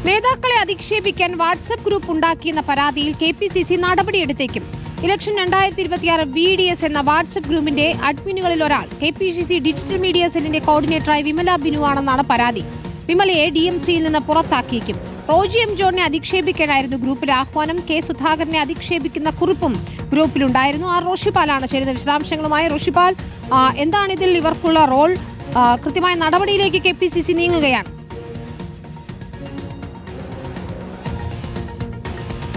നേതാക്കളെ അധിക്ഷേപിക്കാൻ WhatsApp group ഉണ്ടാക്കിയെന്ന പരാതിയിൽ KPCC നടപടിയെടുത്തേക്കും. Election 2026 VDS എന്ന വാട്സ്ആപ്പ് ഗ്രൂപ്പിന്റെ അഡ്മിനുകളിൽ ഒരാൾ KPCC ഡിജിറ്റൽ മീഡിയ സെല്ലിന്റെ കോർഡിനേറ്ററായി വിമല ബിനു ആണെന്നാണ് പരാതി. വിമലയെ DMCയിൽ നിന്ന് പുറത്താക്കിയേക്കും. റോജി എം ജോണിനെ അധിക്ഷേപിക്കാനായിരുന്നു ഗ്രൂപ്പിൽ ആഹ്വാനം. K സുധാകരനെ അധിക്ഷേപിക്കുന്ന കുറിപ്പും ഗ്രൂപ്പിലുണ്ടായിരുന്നു. റോഷിപാലാണ് ചേരുന്ന വിശദാംശങ്ങളുമായി. റോഷിപാൽ, എന്താണ് ഇതിൽ ഇവർക്കുള്ള റോൾ? കൃത്യമായ നടപടിയിലേക്ക് KPCC നീങ്ങുകയാണ്.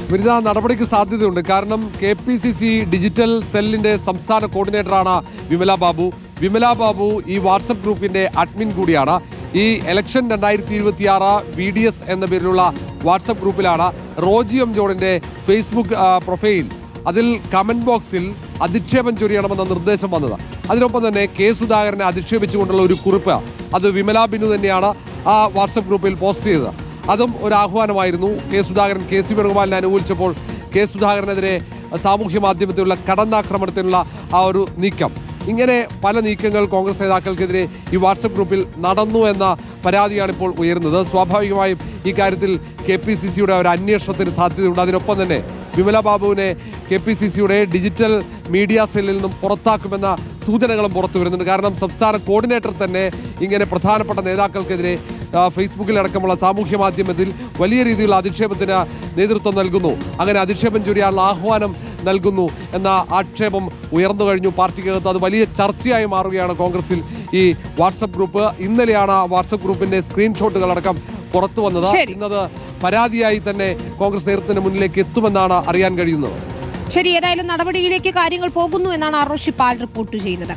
വിരുദ്ധ നടപടിക്ക് സാധ്യതയുണ്ട്. കാരണം KPCC ഡിജിറ്റൽ സെല്ലിന്റെ സംസ്ഥാന കോർഡിനേറ്ററാണ് വിമല ബാബു. വിമല ബാബു ഈ വാട്സപ്പ് ഗ്രൂപ്പിന്റെ അഡ്മിൻ കൂടിയാണ്. ഈ ഇലക്ഷൻ 2026 VDS എന്ന പേരിലുള്ള വാട്സപ്പ് ഗ്രൂപ്പിലാണ് റോജി എം ജോണിന്റെ ഫേസ്ബുക്ക് പ്രൊഫൈൽ അതിൽ കമന്റ് ബോക്സിൽ അധിക്ഷേപം ചൊരിയണമെന്ന നിർദ്ദേശം വന്നത്. അതിനൊപ്പം തന്നെ K സുധാകരനെ അധിക്ഷേപിച്ചുകൊണ്ടുള്ള ഒരു കുറിപ്പ് അത് വിമല ബിനു തന്നെയാണ് ആ വാട്സപ്പ് ഗ്രൂപ്പിൽ പോസ്റ്റ് ചെയ്തത്. അതും ഒരു ആഹ്വാനമായിരുന്നു. K സുധാകരൻ KC വേണുഗോപാലിനെ അനുകൂലിച്ചപ്പോൾ K സുധാകരനെതിരെ സാമൂഹ്യ മാധ്യമത്തിലുള്ള കടന്നാക്രമണത്തിനുള്ള ആ ഒരു നീക്കം, ഇങ്ങനെ പല നീക്കങ്ങൾ കോൺഗ്രസ് നേതാക്കൾക്കെതിരെ ഈ വാട്സപ്പ് ഗ്രൂപ്പിൽ നടന്നു എന്ന പരാതിയാണ് ഇപ്പോൾ ഉയരുന്നത്. സ്വാഭാവികമായും ഈ കാര്യത്തിൽ KPCCയുടെ ഒരു അന്വേഷണത്തിന് സാധ്യതയുണ്ട്. അതിനൊപ്പം തന്നെ വിമല ബാബുവിനെ KPCCയുടെ ഡിജിറ്റൽ മീഡിയ സെല്ലിൽ നിന്നും പുറത്താക്കുമെന്ന സൂചനകളും പുറത്തു വരുന്നുണ്ട്. കാരണം സംസ്ഥാന കോർഡിനേറ്റർ തന്നെ ഇങ്ങനെ പ്രധാനപ്പെട്ട നേതാക്കൾക്കെതിരെ ഫേസ്ബുക്കിലടക്കമുള്ള സാമൂഹ്യ മാധ്യമത്തിൽ വലിയ രീതിയിലുള്ള അധിക്ഷേപത്തിന് നേതൃത്വം നൽകുന്നു, അങ്ങനെ അധിക്ഷേപം ചൊരിയാനുള്ള ആഹ്വാനം നൽകുന്നു എന്ന ആക്ഷേപം ഉയർന്നു കഴിഞ്ഞു പാർട്ടിക്കകത്ത്. അത് വലിയ ചർച്ചയായി മാറുകയാണ് കോൺഗ്രസിൽ ഈ വാട്സപ്പ് ഗ്രൂപ്പ്. ഇന്നലെയാണ് വാട്സപ്പ് ഗ്രൂപ്പിന്റെ സ്ക്രീൻഷോട്ടുകളടക്കം പുറത്തു വന്നത്. ഇന്നത് പരാതിയായി തന്നെ കോൺഗ്രസ് നേതൃത്വത്തിന് മുന്നിലേക്ക് എത്തുമെന്നാണ് അറിയാൻ കഴിയുന്നത്. ശരി, ഏതായാലും നടപടിയിലേക്ക് കാര്യങ്ങൾ പോകുന്നു എന്നാണ് റോഷിപാൽ റിപ്പോർട്ട് ചെയ്യുന്നത്.